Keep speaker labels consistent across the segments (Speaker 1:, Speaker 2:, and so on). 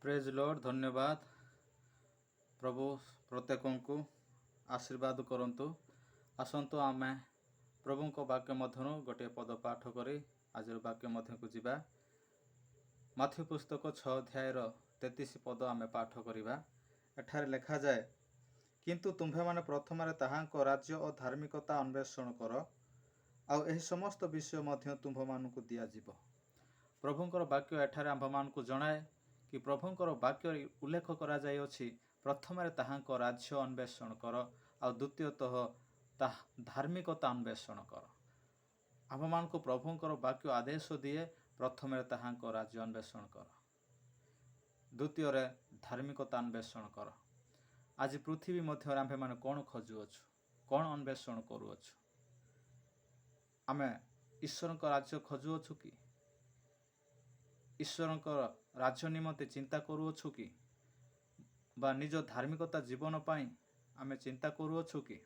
Speaker 1: Praise Lord. धन्यवाद प्रभु प्रत्येक आशीर्वाद करंतु। आसंतु आमे प्रभु को वाक्य मध्यनु गोटे पद पाठ करी आज वाक्य मध्य को जीवा। माथ्यू पुस्तक 6 अध्याय 33 पद आमे पाठ करिबा। एठारे लेखा जाए, किंतु तुम्भे माने प्रथम ताहांको राज्य और धार्मिकता अन्वेषण कर, आउ एही समस्त विषय मध्य तुम्भ मानकु दिया जीव। प्रभुंकर वाक्य एठारे आंभ मानकु जणाए कि प्रभुंकर वाक्य उल्लेख करा जाय अछि, प्रथम ताहांको राज्य अन्वेषण कर, आउ द्वितीयतः धार्मिकता अन्वेषण कर। आंभ मानकु प्रभुंकर वाक्य आदेश दिए, प्रथम ताहांको राज्य अन्वेषण कर, द्वितीय धार्मिकता अन्वेषण कर। आज पृथ्वी मध्य आंभे माने कौन खोजुअछु, कौन अन्वेषण करुअछु? आमे ईश्वर राज्य खोजुअछु कि? ईश्वर राज्य निमंते चिंता करुअछु कि? बा निज धार्मिकता जीवन पाई आमे चिंता करुअछु कि?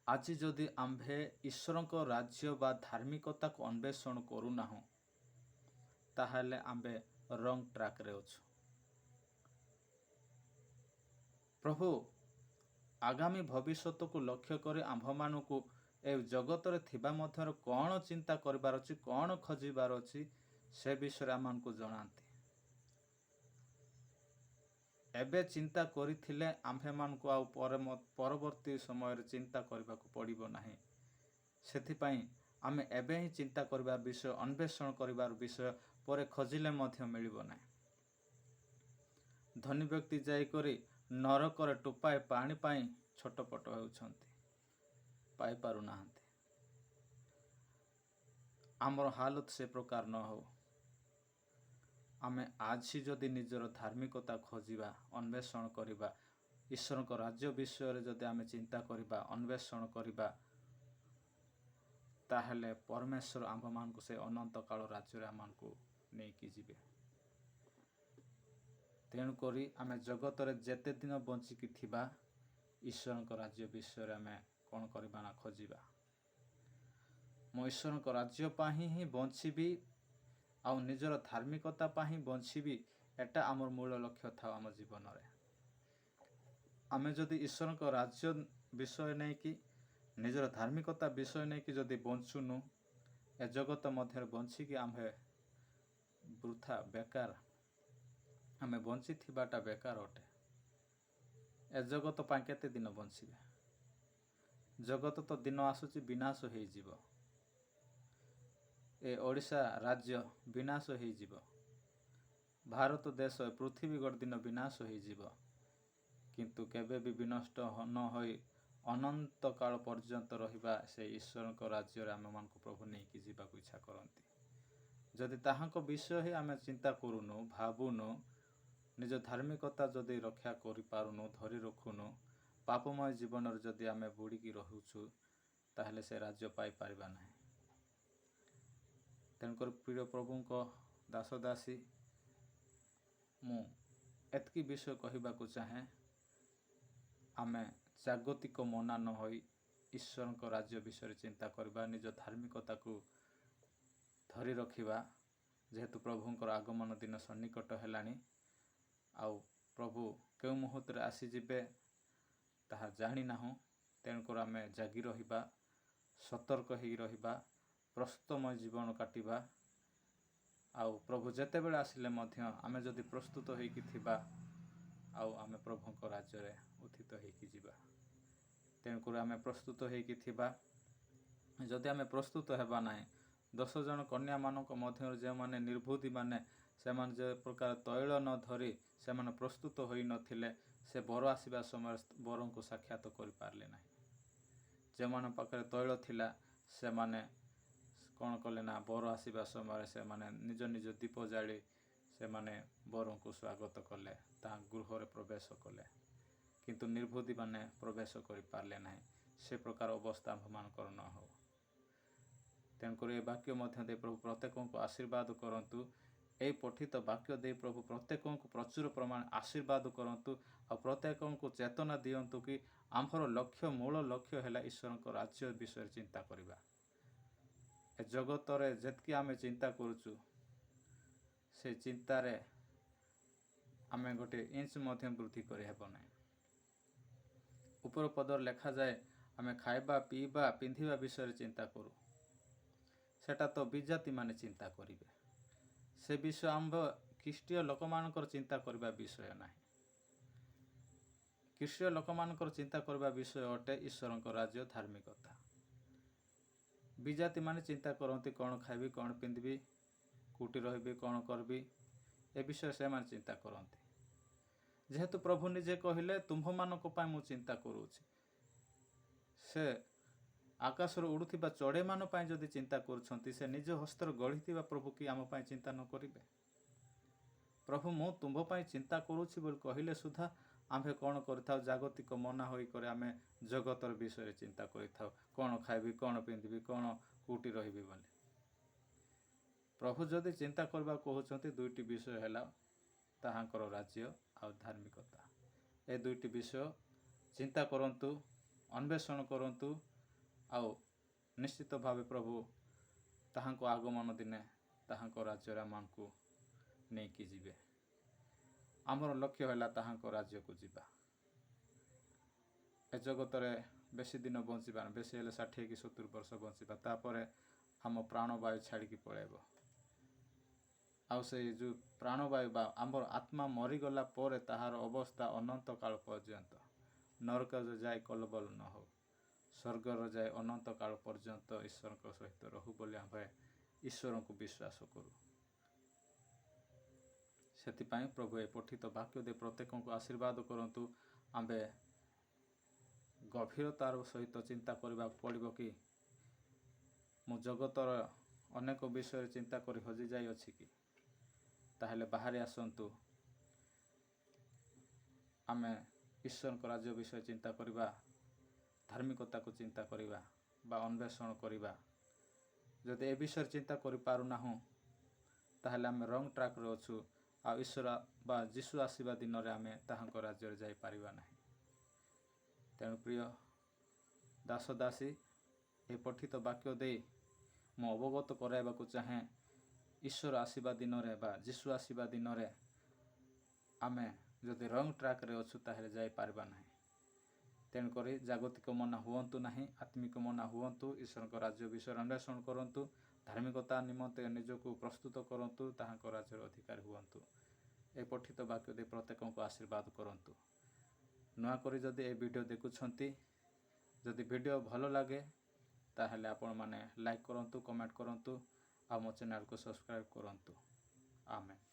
Speaker 1: आज जदि आंभे ईश्वर राज्य बा धार्मिकता को अन्वेषण करूना, ताहले आंबे रंग ट्रैक रे अछु। प्रभु आगामी भविष्यत को लक्ष्य करे आंभ मानकु ए जगत रे थिबा मध्यर कौन चिंता करिबार अछि, कौन खोजिबार अछि, से विषय आमको जनाती। एबे चिंता करिथिले आंभे मानकु आउ परवर्ती समय रे चिंता करबा को पड़िबो नाही। सेथिपाई आमे एबे ही चिंता करबा विषय, अन्वेषण करिबार विषय परे खोजिले मध्य मिलिबो नाही। धनी व्यक्ति जाई करी नरक रे टोपाए पानी पाई छटपट होउछंती, पाई पारु नाहंती। आमर हालत से प्रकार न हो। आमे आज जदि निजर धार्मिकता खोजिबा, अन्वेषण करिबा, ईश्वर को राज्य विषय रे जदि आमे चिंता करिबा, अन्वेषण करिबा, ताहले परमेश्वर आंभ मानकु से अनंत काल राज्य रे आमको नै कि जिबे। तेणु करी आमे जगत रे जेते दिन बंची कि थिबा, ईश्वर को राज्य विषय रे आमे कोन करिबा ना खोजिबा। मो ईश्वर को राज्य पाही ही बंचीबी, आउ निजर धार्मिकता पाही बंचीबी, एटा आमर मूल लक्ष्य था आम जीवन रे। आमे जदि ईश्वर को राज्य विषय नै कि निजर धार्मिकता विषय नै कि जदि बंचुनु, ए जगत मध्य बंची कि आमे वृथा बेकार, आमे बंची थिबाटा बेकार अटे। ए जगत पा केते दिन बंचीबे? जगत तो दिन आसुची विनाश होई जीवो। ए ओडिशा राज्य विनाश होई जीवो। भारत देश पृथ्वी गोटे दिन विनाश होई जीवो, किंतु केबे भी विनष्ट न होई अनंत काल पर्यंत रहिबा से ईश्वर को राज्य रे आमे मानकु प्रभु नै कि जीवा को इच्छा करंती। जदि ताहांको विषय ही आमे चिंता करूनु, भाबुनु, निज धार्मिकता जदि रक्षा करि पारुनु, धरि रखुनु, पापमय जीवन रे जदि आमे बुड़ी की रहुछु, ताहले से राज्य पाई पारिबा नाही। तेणुकर प्रिय प्रभु को दास दासी, मु एतकी विषय कहबा को चाहे, आमे जागतिक मना न होई ईश्वर को राज्य विषय चिंता करबा, निज धार्मिकता को धरि रखिबा। जेहेतु प्रभुंकर आगमन दिन सन्निकट हेलानी, आउ प्रभु केउ मुहूर्त रे आसी जिबे ताहा जानि नाहु। तेणुकर आमे जागी रहिबा, सतर्क हेई रहिबा, प्रस्तुतमय जीवन काटिबा। आउ प्रभु जेते बेले आसिले मध्य आमे जदि प्रस्तुत हेई कि थिबा, आउ आमे प्रभुंक राज्य रे उत्थित हेई कि जिबा। तेणुकर आमे प्रस्तुत हेई कि थिबा। जदि आमे प्रस्तुत हेबा नाही, 10 जन कन्या मानक मध्य जे माने निर्बुद्धि माने से माने जे प्रकार तैल न धरी से माने प्रस्तुत होई नथिले, से बर आसीबा समय बर को साक्षात करि पारले नाही। जे माने पाखरे तैल थिला, से माने कौन कले ना, बर आसीबा समय से माने निज निज दीप जाली से माने बर को स्वागत कले, ता गृह रे प्रवेश कले, किंतु निर्बुद्धि माने प्रवेश करि पारले नाही। से प्रकार अवस्था मानकर न हो। तेणुकर ए वाक्य मध्य दे प्रभु प्रत्येक को आशीर्वाद करंतु। ए पठित वाक्य दे प्रभु प्रत्येक को प्रचुर प्रमाण आशीर्वाद करंतु, और प्रत्येक को चेतना दियंतु कि आमर लक्ष्य, मूल लक्ष्य है ईश्वर को राज्य विषय चिंता करबा। जगत रे जेतकी आमे चिंता करूचु, से चिंतारे ଆମେ ଗୋଟେ ଇଞ୍ଚ ମଧ୍ୟ ବୃଦ୍ଧି କରିହେବ ନାହିଁ। ଉପର ପଦରେ ଲେଖାଯାଏ ଆମେ ଖାଇବା ପିଇବା ପିନ୍ଧିବା ବିଷୟରେ ଚିନ୍ତା କରୁ। ସେଟା ତ ବିଜାତିମାନେ ଚିନ୍ତା କରିବେ। ସେ ବିଷୟ ଆମ୍ଭ ଖ୍ରୀଷ୍ଟୀୟ ଲୋକମାନଙ୍କର ଚିନ୍ତା କରିବା ବିଷୟ ନାହିଁ। ଖ୍ରୀଷ୍ଟୀୟ ଲୋକମାନଙ୍କର ଚିନ୍ତା କରିବା ବିଷୟ ଅଟେ ଈଶ୍ୱରଙ୍କ ରାଜ୍ୟ, ଧାର୍ମିକତା। ବିଜାତିମାନେ ଚିନ୍ତା କରନ୍ତି କ'ଣ ଖାଇବି, କ'ଣ ପିନ୍ଧିବି, କେଉଁଠି ରହିବି, କ'ଣ କରିବି, ଏ ବିଷୟରେ ସେମାନେ ଚିନ୍ତା କରନ୍ତି। ଯେହେତୁ ପ୍ରଭୁ ନିଜେ କହିଲେ ତୁମ୍ଭମାନଙ୍କ ପାଇଁ ମୁଁ ଚିନ୍ତା କରୁଛି, ସେ ଆକାଶରୁ ଉଡ଼ୁଥିବା ଚଢ଼େଇମାନଙ୍କ ପାଇଁ ଯଦି ଚିନ୍ତା କରୁଛନ୍ତି, ସେ ନିଜ ହସ୍ତରେ ଗଢ଼ିଥିବା ପ୍ରଭୁ କି ଆମ ପାଇଁ ଚିନ୍ତା ନ କରିବେ? ପ୍ରଭୁ ମୁଁ ତୁମ୍ଭ ପାଇଁ ଚିନ୍ତା କରୁଛି ବୋଲି କହିଲେ ସୁଦ୍ଧା ଆମ୍ଭେ କ'ଣ କରିଥାଉ? ଜାଗତିକ ମନା ହୋଇକରି ଆମେ ଜଗତର ବିଷୟରେ ଚିନ୍ତା କରିଥାଉ, କ'ଣ ଖାଇବି, କ'ଣ ପିନ୍ଧିବି, କ'ଣ କେଉଁଠି ରହିବି ବୋଲି। ପ୍ରଭୁ ଯଦି ଚିନ୍ତା କରିବାକୁ କହୁଛନ୍ତି, ଦୁଇଟି ବିଷୟ ହେଲା ତାହାଙ୍କର ରାଜ୍ୟ ଆଉ ଧାର୍ମିକତା। ଏ ଦୁଇଟି ବିଷୟ ଚିନ୍ତା କରନ୍ତୁ, ଅନ୍ୱେଷଣ କରନ୍ତୁ, ଆଉ ନିଶ୍ଚିତ ଭାବେ ପ୍ରଭୁ ତାହାଙ୍କ ଆଗମନ ଦିନେ ତାହାଙ୍କ ରାଜ୍ୟରେ ଆମମାନଙ୍କୁ ନେଇକି ଯିବେ। ଆମର ଲକ୍ଷ୍ୟ ହେଲା ତାହାଙ୍କ ରାଜ୍ୟକୁ ଯିବା। ଏ ଜଗତରେ ବେଶୀ ଦିନ ବଞ୍ଚିବା, ବେଶୀ ହେଲେ 60 କି 70 ବର୍ଷ ବଞ୍ଚିବା, ତାପରେ ଆମ ପ୍ରାଣବାୟୁ ଛାଡ଼ିକି ପଳାଇବ। ଆଉ ସେଇ ଯେଉଁ ପ୍ରାଣବାୟୁ ବା ଆମର ଆତ୍ମା ମରିଗଲା ପରେ ତାହାର ଅବସ୍ଥା ଅନନ୍ତ କାଳ ପର୍ଯ୍ୟନ୍ତ ନରକରେ ଯାଇ କଲବଲ ନ ହଉ, ସ୍ୱର୍ଗରେ ଯାଇ ଅନନ୍ତ କାଳ ପର୍ଯ୍ୟନ୍ତ ଈଶ୍ୱରଙ୍କ ସହିତ ରହୁ ବୋଲି ଆମେ ଈଶ୍ୱରଙ୍କୁ ବିଶ୍ୱାସ କରୁ। ସେଥିପାଇଁ ପ୍ରଭୁ ଏ ପଠିତ ବାକ୍ୟ ଦେଇ ପ୍ରତ୍ୟେକଙ୍କୁ ଆଶୀର୍ବାଦ କରନ୍ତୁ। ଆମ୍ଭେ ଗଭୀରତାର ସହିତ ଚିନ୍ତା କରିବାକୁ ପଡ଼ିବ କି ମୁଁ ଜଗତର ଅନେକ ବିଷୟରେ ଚିନ୍ତା କରି ହଜିଯାଇଅଛି କି? ତାହେଲେ ବାହାରି ଆସନ୍ତୁ, ଆମେ ଈଶ୍ୱରଙ୍କ ରାଜ୍ୟ ବିଷୟରେ ଚିନ୍ତା କରିବା, ଧାର୍ମିକତାକୁ ଚିନ୍ତା କରିବା ବା ଅନ୍ୱେଷଣ କରିବା। ଯଦି ଏ ବିଷୟରେ ଚିନ୍ତା କରିପାରୁନାହୁଁ, ତାହେଲେ ଆମେ ରଙ୍ଗ ଟ୍ରାକ୍ରେ ଅଛୁ, ଆଉ ଈଶ୍ୱର ବା ଯୀଶୁ ଆସିବା ଦିନରେ ଆମେ ତାହାଙ୍କ ରାଜ୍ୟରେ ଯାଇପାରିବା ନାହିଁ। ତେଣୁ ପ୍ରିୟ ଦାସ ଦାସୀ, ଏ ପଠିତ ବାକ୍ୟ ଦେଇ ମୁଁ ଅବଗତ କରାଇବାକୁ ଚାହେଁ, ଈଶ୍ୱର ଆସିବା ଦିନରେ ବା ଯୀଶୁ ଆସିବା ଦିନରେ ଆମେ ଯଦି ରଙ୍ଗ ଟ୍ରାକ୍ରେ ଅଛୁ ତାହେଲେ ଯାଇପାରିବା ନାହିଁ। ତେଣୁକରି ଜାଗତିକ ମନା ହୁଅନ୍ତୁ ନାହିଁ, ଆତ୍ମିକ ମନା ହୁଅନ୍ତୁ, ଈଶ୍ୱରଙ୍କ ରାଜ୍ୟ ବିଷୟରେ ଅନ୍ୱେଷଣ କରନ୍ତୁ, ଧାର୍ମିକତା ନିମନ୍ତେ ନିଜକୁ ପ୍ରସ୍ତୁତ କରନ୍ତୁ, ତାହାଙ୍କ ରାଜ୍ୟର ଅଧିକାରୀ ହୁଅନ୍ତୁ। ଏ ପଠିତ ବାକ୍ୟ ଦେଇ ପ୍ରତ୍ୟେକଙ୍କୁ ଆଶୀର୍ବାଦ କରନ୍ତୁ। ନୂଆକରି ଯଦି ଏ ଭିଡ଼ିଓ ଦେଖୁଛନ୍ତି, ଯଦି ଭିଡ଼ିଓ ଭଲ ଲାଗେ ତାହେଲେ ଆପଣମାନେ ଲାଇକ୍ କରନ୍ତୁ, କମେଣ୍ଟ କରନ୍ତୁ, ଆଉ ମୋ ଚ୍ୟାନେଲକୁ ସବସ୍କ୍ରାଇବ୍ କରନ୍ତୁ। ଆମେନ୍।